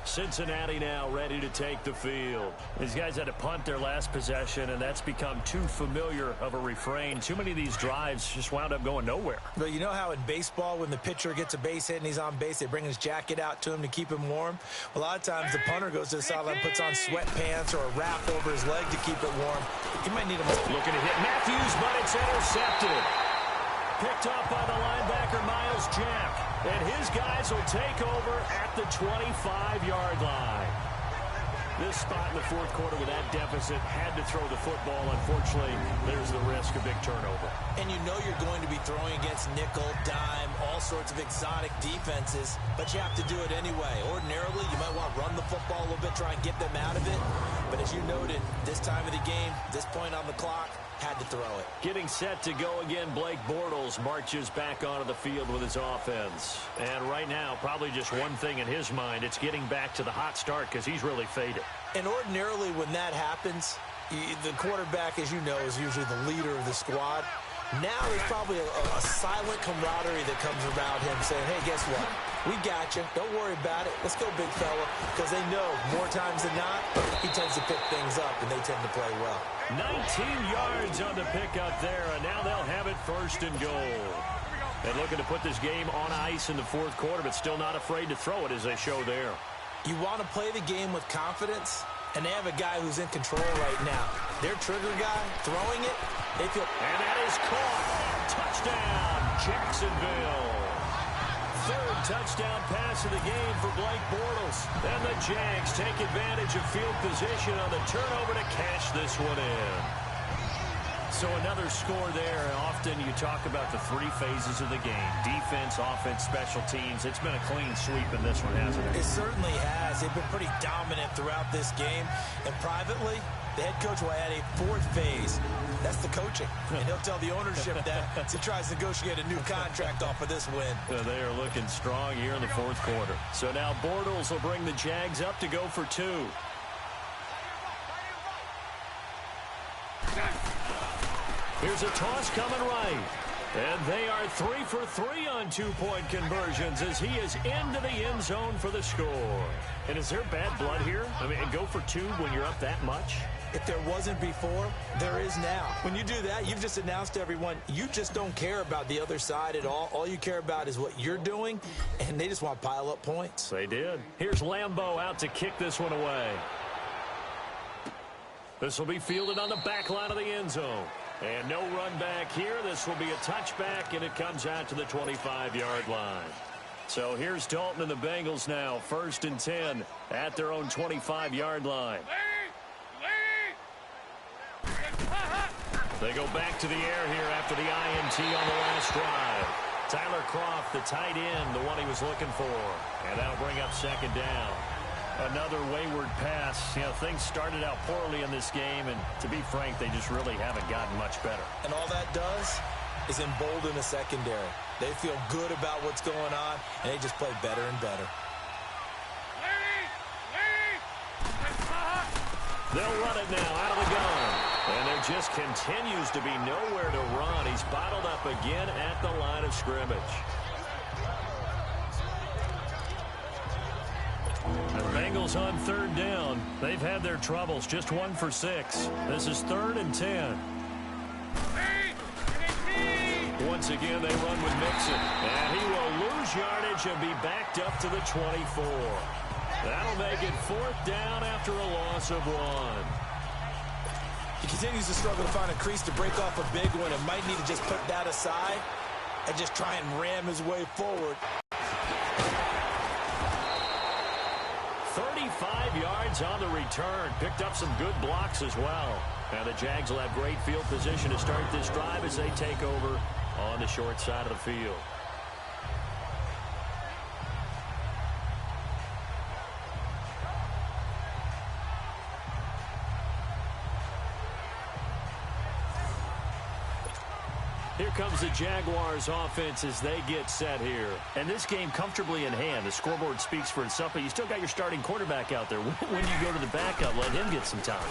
Cincinnati now ready to take the field. These guys had to punt their last possession, and that's become too familiar of a refrain. Too many of these drives just wound up going nowhere. But you know how in baseball, when the pitcher gets a base hit and he's on base, they bring his jacket out to him to keep him warm? A lot of times the punter goes to the sideline, puts on sweatpants or a wrap over his leg to keep it warm. He might need him. Looking to hit Matthews, but it's intercepted. Picked off by the linebacker, Miles Jack. And his guys will take over at the 25-yard line. This spot in the fourth quarter with that deficit had to throw the football. Unfortunately, there's the risk of big turnover. And you know you're going to be throwing against nickel, dime, all sorts of exotic defenses, but you have to do it anyway. Ordinarily, you might want to run the football a little bit, try and get them out of it. But as you noted, this time of the game, this point on the clock, had to throw it. Getting set to go again, Blake Bortles marches back onto the field with his offense. And right now, probably just one thing in his mind, it's getting back to the hot start because he's really faded. And ordinarily when that happens, the quarterback, as you know, is usually the leader of the squad. Now there's probably a silent camaraderie that comes around him saying, hey, guess what? We got you. Don't worry about it. Let's go, big fella. Because they know more times than not, he tends to pick things up, and they tend to play well. 19 yards on the pickup there, and now they'll have it first and goal. And looking to put this game on ice in the fourth quarter, but still not afraid to throw it as they show there. You want to play the game with confidence, and they have a guy who's in control right now. Their trigger guy, throwing it, they feel... And that is caught. Touchdown, Jacksonville. Third touchdown pass of the game for Blake Bortles. And the Jags take advantage of field position on the turnover to cash this one in. So another score there. Often you talk about the three phases of the game. Defense, offense, special teams. It's been a clean sweep in this one, hasn't it? It certainly has. They've been pretty dominant throughout this game. And privately, the head coach will add a fourth phase. That's the coaching. And he'll tell the ownership that as he tries to negotiate a new contract off of this win. They are looking strong here in the fourth quarter. So now Bortles will bring the Jags up to go for two. Here's a toss coming right. And they are 3 for 3 on two-point conversions as he is into the end zone for the score. And is there bad blood here? I mean, go for two when you're up that much? If there wasn't before, there is now. When you do that, you've just announced to everyone, you just don't care about the other side at all. All you care about is what you're doing, and they just want to pile up points. They did. Here's Lambo out to kick this one away. This will be fielded on the back line of the end zone. And no run back here. This will be a touchback, and it comes out to the 25-yard line. So here's Dalton and the Bengals now, 1st and 10 at their own 25-yard line. They go back to the air here after the INT on the last drive. Tyler Kroft, the tight end, the one he was looking for. And that'll bring up 2nd down. Another wayward pass. You know, things started out poorly in this game, and to be frank, they just really haven't gotten much better. And all that does is embolden the secondary. They feel good about what's going on, and they just play better and better. They'll run it now out of the gun. And there just continues to be nowhere to run. He's bottled up again at the line of scrimmage. The Bengals on 3rd down. They've had their troubles. Just 1 for 6. This is 3rd and 10. once again, they run with Mixon. And he will lose yardage and be backed up to the 24. That'll make it 4th down after a loss of 1. He continues to struggle to find a crease to break off a big one and might need to just put that aside and just try and ram his way forward. 35 yards on the return. Picked up some good blocks as well. Now the Jags will have great field position to start this drive as they take over on the short side of the field. Here comes the Jaguars offense as they get set here. And this game comfortably in hand. The scoreboard speaks for itself, but you still got your starting quarterback out there. When you go to the backup, let him get some time.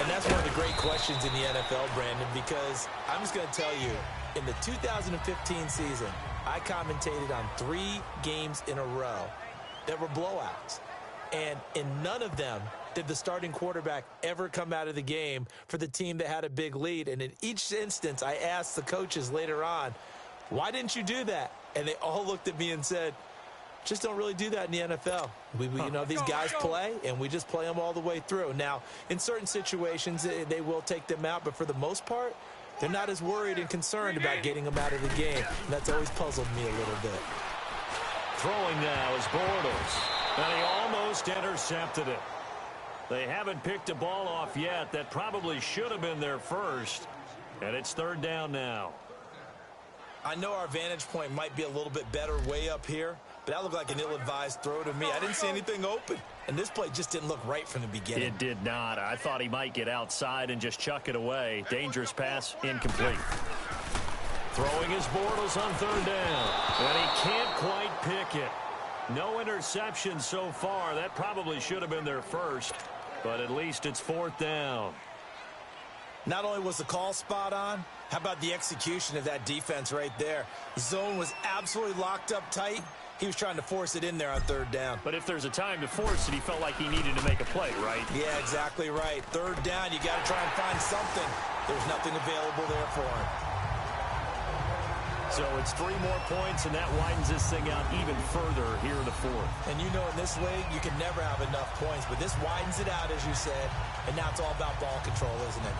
And that's one of the great questions in the NFL, Brandon, because I'm just going to tell you, in the 2015 season, I commentated on 3 games in a row that were blowouts. And in none of them did the starting quarterback ever come out of the game for the team that had a big lead. And in each instance, I asked the coaches later on, why didn't you do that? And they all looked at me and said, just don't really do that in the NFL. You know, these guys play, and we just play them all the way through. Now, in certain situations, they will take them out, but for the most part, they're not as worried and concerned about getting them out of the game. And that's always puzzled me a little bit. Throwing now is Bortles. And he almost intercepted it. They haven't picked a ball off yet. That probably should have been their first. And it's 3rd down now. I know our vantage point might be a little bit better way up here, but that looked like an ill-advised throw to me. I didn't see anything open. And this play just didn't look right from the beginning. It did not. I thought he might get outside and just chuck it away. Dangerous pass, incomplete. Throwing his Bortles on 3rd down. And he can't quite pick it. No interception so far. That probably should have been their first, but at least it's 4th down. Not only was the call spot on, how about the execution of that defense right there? The zone was absolutely locked up tight. He was trying to force it in there on 3rd down. But if there's a time to force it, he felt like he needed to make a play, right? Yeah, exactly right. 3rd down, you got to try and find something. There's nothing available there for him. So it's 3 more points, and that widens this thing out even further here in the 4th. And you know in this league, you can never have enough points, but this widens it out, as you said, and now it's all about ball control, isn't it?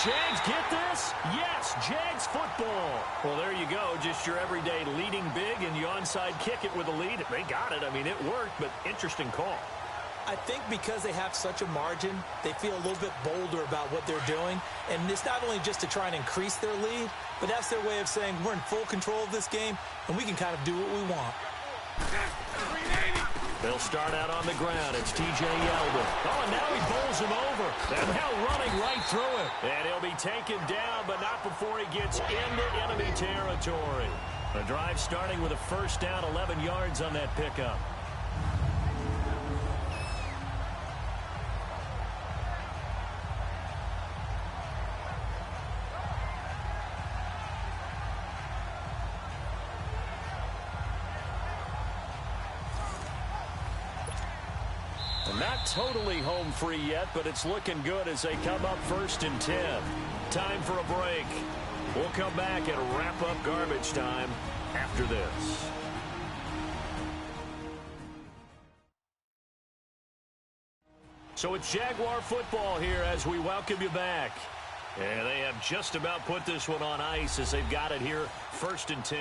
Jags get this? Yes, Jags football. Well, there you go. Just your everyday leading big, and you onside kick it with a lead. They got it. I mean, it worked, but interesting call. I think because they have such a margin, they feel a little bit bolder about what they're doing. And it's not only just to try and increase their lead, but that's their way of saying we're in full control of this game, and we can kind of do what we want. They'll start out on the ground. It's T.J. Yeldon. Oh, and now he bowls him over. And now running right through it. And he'll be taken down, but not before he gets into enemy territory. The drive starting with a 1st down, 11 yards on that pickup. Not totally home free yet, but it's looking good as they come up 1st and 10. Time for a break. We'll come back and wrap up garbage time after this. So it's Jaguar football here as we welcome you back. And they have just about put this one on ice as they've got it here 1st and 10.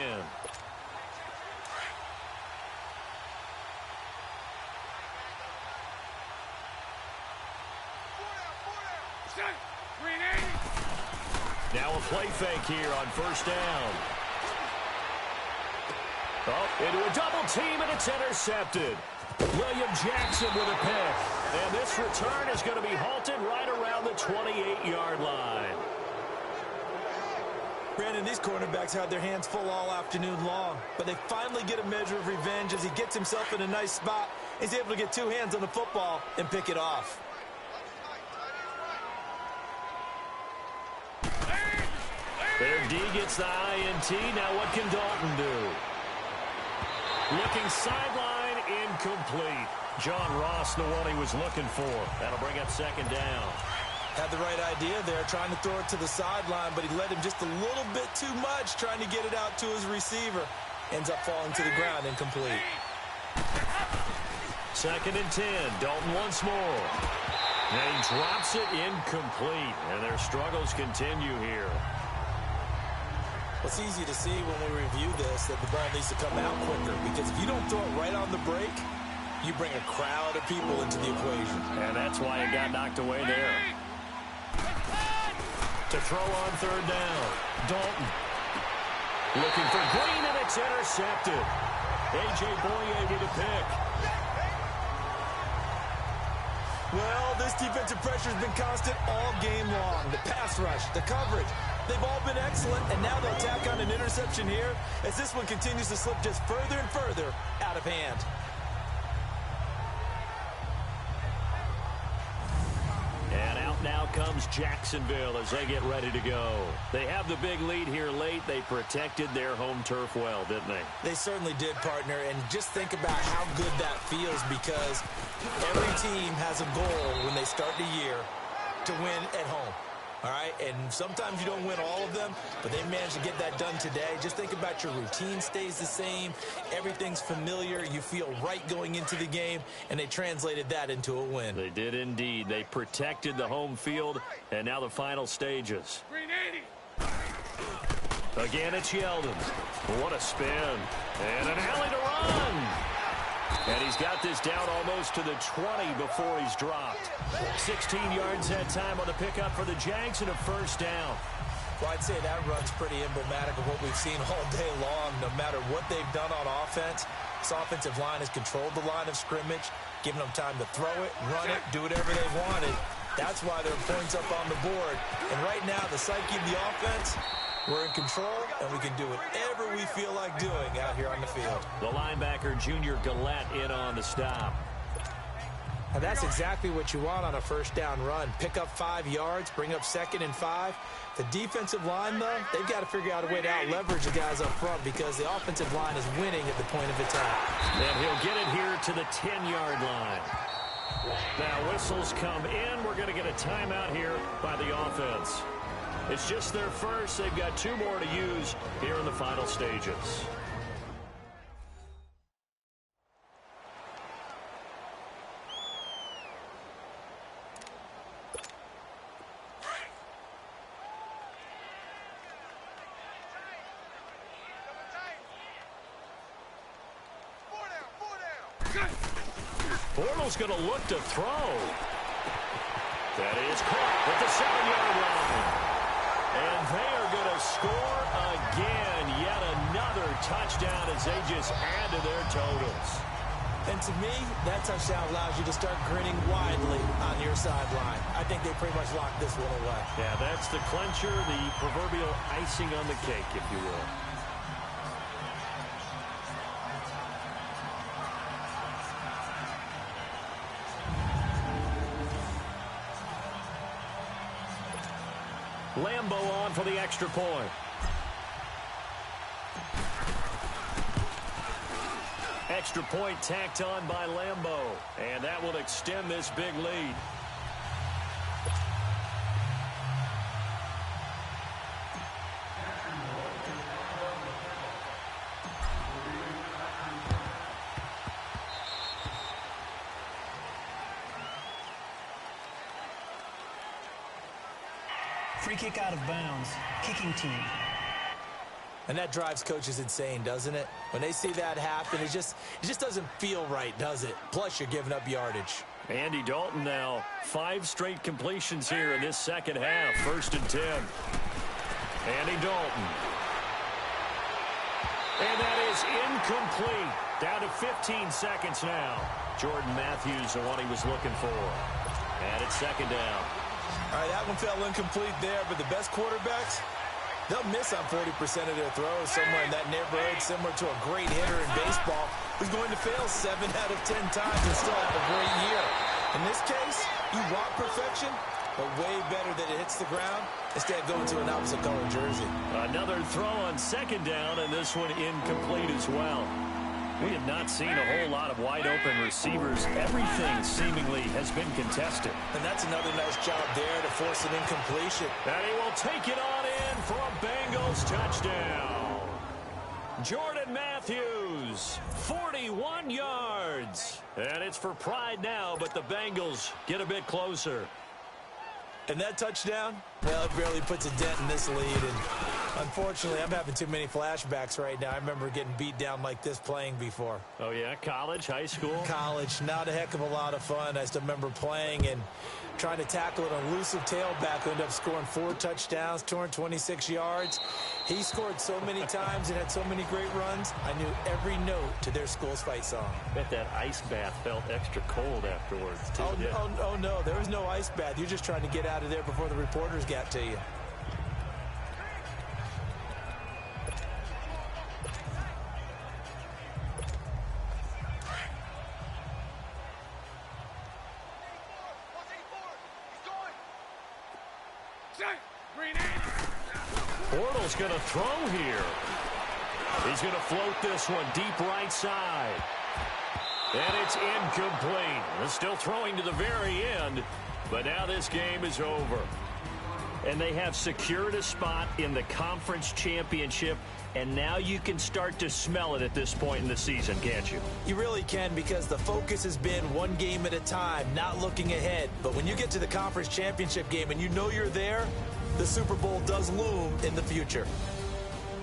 Now a play fake here on 1st down. Oh, into a double team, and it's intercepted. William Jackson with a pick. And this return is going to be halted right around the 28-yard line. Brandon, these cornerbacks had their hands full all afternoon long, but they finally get a measure of revenge as he gets himself in a nice spot. He's able to get 2 hands on the football and pick it off. Their D gets the INT. Now what can Dalton do? Looking sideline, incomplete. John Ross, the one he was looking for. That'll bring up second down. Had the right idea there, trying to throw it to the sideline, but he led him just a little bit too much, trying to get it out to his receiver. Ends up falling to the ground, incomplete. Second and 10. Dalton once more. And he drops it incomplete. And their struggles continue here. It's easy to see when we review this that the ball needs to come out quicker, because if you don't throw it right on the break, you bring a crowd of people into the equation. And that's why it got knocked away there. To throw on third down. Dalton. Looking for Green, and it's intercepted. A.J. Boye with a pick. Well, this defensive pressure has been constant all game long. The pass rush, the coverage, they've all been excellent, and now they'll tack on an interception here as this one continues to slip just further and further out of hand. And out now comes Jacksonville as they get ready to go. They have the big lead here late. They protected their home turf well, didn't they? They certainly did, partner, and just think about how good that feels, because every team has a goal when they start the year to win at home. All right, and sometimes you don't win all of them, but they managed to get that done today. Just think about your routine stays the same. Everything's familiar. You feel right going into the game, and they translated that into a win. They did indeed. They protected the home field, and now the final stages. Green 80. Again, it's Yeldon. What a spin. And an alley to run. And he's got this down almost to the 20 before he's dropped. 16 yards that time on the pickup for the Jags and a first down. Well, I'd say that run's pretty emblematic of what we've seen all day long. No matter what they've done on offense, this offensive line has controlled the line of scrimmage, giving them time to throw it, run it, do whatever they wanted. That's why there are points up on the board. And right now, the psyche of the offense, we're in control, and we can do whatever we feel like doing out here on the field. The linebacker, Junior Gillette, in on the stop. And that's exactly what you want on a first down run. Pick up 5 yards, bring up 2nd and 5. The defensive line, though, they've got to figure out a way to out-leverage the guys up front, because the offensive line is winning at the point of attack. And he'll get it here to the 10-yard line. Now whistles come in. We're going to get a timeout here by the offense. It's just their first. They've got 2 more to use here in the final stages. Bortles going to look to throw. That is caught at the 7-yard line. And they are going to score again. Yet another touchdown as they just add to their totals. And to me, that touchdown allows you to start grinning widely on your sideline. I think they pretty much locked this one away. Yeah, that's the clincher, the proverbial icing on the cake, if you will. Lambo on for the extra point. Extra point tacked on by Lambo. And that will extend this big lead. Free kick out of bounds. Kicking team. And that drives coaches insane, doesn't it? When they see that happen, it just doesn't feel right, does it? Plus, you're giving up yardage. Andy Dalton now. 5 straight completions here in this second half. 1st and 10. Andy Dalton. And that is incomplete. Down to 15 seconds now. Jordan Matthews, the one he was looking for. And it's 2nd down. All right, that one fell incomplete there, but the best quarterbacks, they'll miss on 40% of their throws somewhere in that neighborhood, similar to a great hitter in baseball who's going to fail 7 out of 10 times and still have a great year. In this case, you want perfection, but way better that it hits the ground instead of going to an opposite color jersey. Another throw on second down, and this one incomplete as well. We have not seen a whole lot of wide-open receivers. Everything seemingly has been contested. And that's another nice job there to force an incompletion. And he will take it on in for a Bengals touchdown. Jordan Matthews, 41 yards. And it's for pride now, but the Bengals get a bit closer. And that touchdown, well, it barely puts a dent in this lead. And unfortunately, I'm having too many flashbacks right now. I remember getting beat down like this playing before. Oh, yeah? College, high school? College, not a heck of a lot of fun. I still remember playing and trying to tackle an elusive tailback who ended up scoring 4 touchdowns, 226 yards. He scored so many times and had so many great runs, I knew every note to their school's fight song. Bet that ice bath felt extra cold afterwards, too. Oh, no, there was no ice bath. You're just trying to get out of there before the reporters got to you. Bortles going to throw here. He's going to float this one deep right side. And it's incomplete. They're still throwing to the very end, but now this game is over. And they have secured a spot in the conference championship, and now you can start to smell it at this point in the season, can't you? You really can, because the focus has been one game at a time, not looking ahead. But when you get to the conference championship game and you know you're there, the Super Bowl does loom in the future.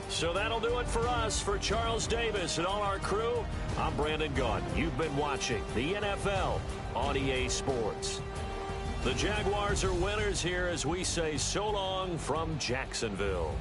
So that'll do it for us. For Charles Davis and all our crew, I'm Brandon Gaudin. You've been watching the NFL on EA Sports. The Jaguars are winners here as we say so long from Jacksonville.